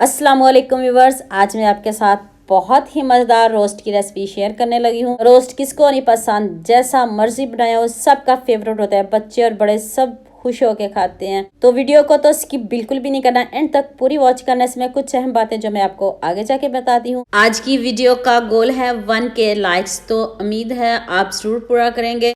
अस्सलाम वालेकुम व्यूवर्स, आज मैं आपके साथ बहुत ही मज़ेदार रोस्ट की रेसिपी शेयर करने लगी हूँ। रोस्ट किसको नहीं पसंद, जैसा मर्जी बनाया हो, सबका फेवरेट होता है। बच्चे और बड़े सब खुश होके खाते हैं। तो वीडियो को तो स्किप बिल्कुल भी नहीं करना, एंड तक पूरी वॉच करने से मैं कुछ अहम बातें जो मैं आपको आगे जाके बताती हूँ। आज की वीडियो का गोल है 1K लाइक्स, तो उम्मीद है आप जरूर पूरा करेंगे।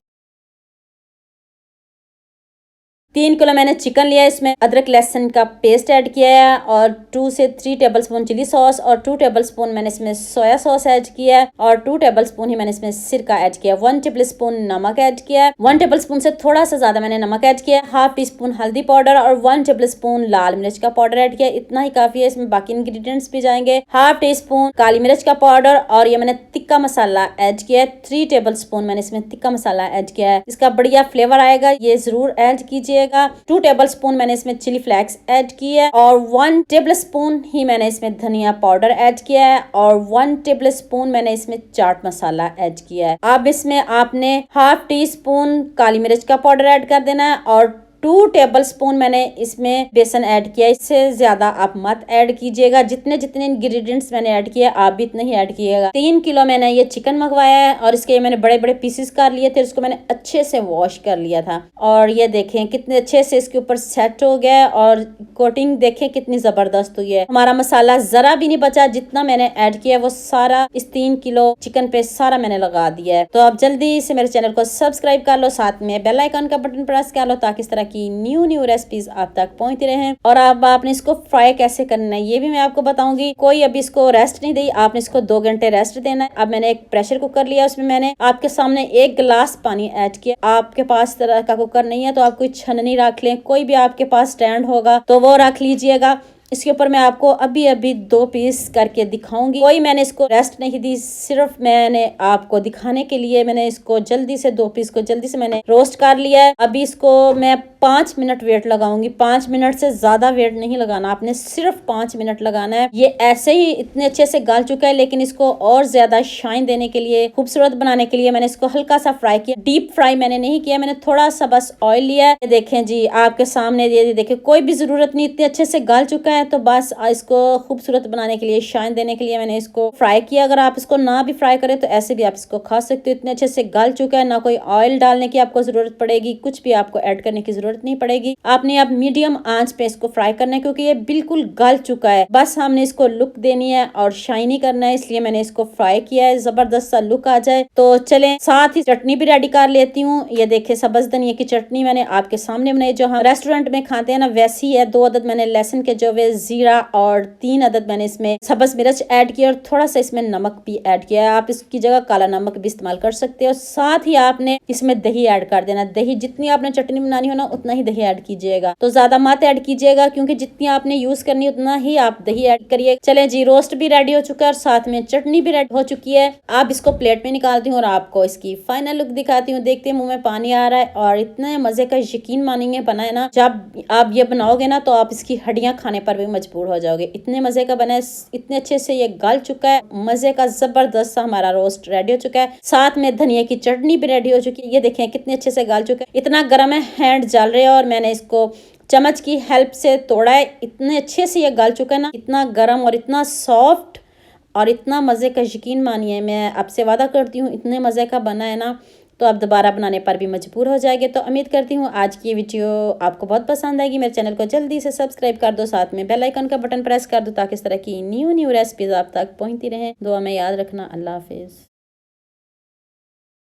3 किलो मैंने चिकन लिया है। इसमें अदरक लहसुन का पेस्ट ऐड किया है और 2 से 3 टेबलस्पून चिली सॉस और 2 टेबलस्पून मैंने इसमें सोया सॉस ऐड किया है और 2 टेबलस्पून ही मैंने इसमें सिरका ऐड किया है। 1 टेबलस्पून नमक ऐड किया है। 1 टेबलस्पून से थोड़ा सा ज्यादा मैंने नमक ऐड किया है। हाफ टी स्पून हल्दी पाउडर और 1 टेबलस्पून लाल मिर्च का पाउडर ऐड किया है। इतना ही काफी है, इसमें बाकी इंग्रेडिएंट्स भी जाएंगे। हाफ टी स्पून काली मिर्च का पाउडर और ये मैंने तिक्का मसाला ऐड किया है। 3 टेबलस्पून मैंने इसमें तिक्का मसाला ऐड किया है। इसका बढ़िया फ्लेवर आएगा, ये जरूर ऐड कीजिएगा। 2 टेबलस्पून मैंने इसमें चिली फ्लेक्स ऐड किया है और 1 टेबलस्पून ही मैंने इसमें धनिया पाउडर ऐड किया है और 1 टेबलस्पून मैंने इसमें चाट मसाला ऐड किया है। अब इसमें आपने हाफ टी स्पून काली मिर्च का पाउडर ऐड कर देना है और 2 टेबलस्पून मैंने इसमें बेसन ऐड किया। इससे ज्यादा आप मत ऐड कीजिएगा। जितने जितने इंग्रेडिएंट्स मैंने ऐड किया आप भी इतने ही ऐड कीजिएगा। 3 किलो मैंने ये चिकन मंगवाया है और इसके मैंने बड़े बड़े पीसेस कर लिए थे। इसको मैंने अच्छे से वॉश कर लिया था और ये देखें कितने अच्छे से इसके ऊपर सेट हो गया और कोटिंग देखें कितनी जबरदस्त हुई है। हमारा मसाला जरा भी नहीं बचा, जितना मैंने ऐड किया वो सारा इस 3 किलो चिकन पे सारा मैंने लगा दिया है। तो आप जल्दी से मेरे चैनल को सब्सक्राइब कर लो, साथ में बेल आइकन का बटन प्रेस कर लो ताकि इस तरह की न्यू रेसिपीज आप तक पहुंचती रहे। और अब आपने इसको फ्राई कैसे करना है ये भी मैं आपको बताऊंगी। कोई अभी इसको रेस्ट नहीं दी, आपने इसको 2 घंटे रेस्ट देना है। अब मैंने एक प्रेशर कुकर लिया, उसमें मैंने आपके सामने 1 गिलास पानी ऐड किया। आपके पास तरह का कुकर नहीं है तो आप कोई छन्नी रख लें, कोई भी आपके पास स्टैंड होगा तो वो रख लीजिएगा। इसके ऊपर मैं आपको अभी अभी 2 पीस करके दिखाऊंगी। कोई मैंने इसको रेस्ट नहीं दी, सिर्फ मैंने आपको दिखाने के लिए मैंने इसको जल्दी से 2 पीस को जल्दी से मैंने रोस्ट कर लिया है। अभी इसको मैं 5 मिनट वेट लगाऊंगी। 5 मिनट से ज्यादा वेट नहीं लगाना, आपने सिर्फ 5 मिनट लगाना है। ये ऐसे ही इतने अच्छे से गल चुका है, लेकिन इसको और ज्यादा शाइन देने के लिए, खूबसूरत बनाने के लिए मैंने इसको हल्का सा फ्राई किया। डीप फ्राई मैंने नहीं किया, मैंने थोड़ा सा बस ऑयल लिया है। देखें जी आपके सामने, ये देखें, कोई भी जरूरत नहीं, इतने अच्छे से गल चुका है। तो बस इसको खूबसूरत बनाने के लिए, शाइन देने के लिए मैंने इसको फ्राई किया। अगर आप इसको ना भी फ्राई करें तो ऐसे भी आप इसको खा सकते हो। इतने अच्छे से गल चुका है, ना कोई ऑयल डालने की आपको जरूरत पड़ेगी, कुछ भी आपको ऐड करने की जरूरत नहीं पड़ेगी। आपने अब मीडियम आंच पे इसको फ्राई करना है क्योंकि ये बिल्कुल गल चुका है। बस हमने इसको लुक देनी है और शाइनी करना है, इसलिए मैंने इसको फ्राई किया है, जबरदस्त सा लुक आ जाए। तो चलें साथ ही चटनी भी रेडी कर लेती हूँ। ये देखे सब्ज धनिया की चटनी मैंने आपके सामने बनाई, जो हम रेस्टोरेंट में खाते हैं ना वैसी है। 2 अदद मैंने लहसुन के जो वे जीरा और 3 अदद मैंने इसमें सब्ज मिर्च ऐड किया और थोड़ा सा इसमें नमक भी ऐड किया है। आप इसकी जगह काला नमक भी इस्तेमाल कर सकते हो। साथ ही आपने इसमें दही ऐड कर देना। दही जितनी आपने चटनी बनानी हो ना उतना ही दही ऐड कीजिएगा, तो ज्यादा मत ऐड कीजिएगा क्योंकि जितनी आपने यूज करनी है उतना ही आप दही ऐड करिए। चले जी, रोस्ट भी रेडी हो चुका है और साथ में चटनी भी रेडी हो चुकी है। आप इसको प्लेट में निकालती हूँ और आपको इसकी फाइनल लुक दिखाती हूँ। देखते हैं मुंह में पानी आ रहा है और इतने मजे का यकीन मानेंगे बना है ना, जब आप ये बनाओगे ना तो आप इसकी हड्डियां खाने पर भी मजबूर हो जाओगे। इतने मजे का बना है, इतने अच्छे से ये गल चुका है। मजे का जबरदस्त सा हमारा रोस्ट रेडी हो चुका है। साथ में धनिया की चटनी भी रेडी हो चुकी है। ये देखें कितने अच्छे से गल चुका है। इतना गर्म है, हैंड जल रहे हैं और मैंने इसको चम्मच की हेल्प से तोड़ा है। इतने अच्छे से ये गल चुका है ना, इतना गर्म और इतना सॉफ्ट और इतना मजे का, यकीन मानिए मैं आपसे वादा करती हूँ इतने मजे का बना है ना, तो आप दोबारा बनाने पर भी मजबूर हो जाएंगे। तो उम्मीद करती हूँ आज की वीडियो आपको बहुत पसंद आएगी। मेरे चैनल को जल्दी से सब्सक्राइब कर दो, साथ में बेल आइकन का बटन प्रेस कर दो ताकि इस तरह की न्यू रेसिपीज आप तक पहुंचती रहें। दुआ में याद रखना। अल्लाह हाफिज।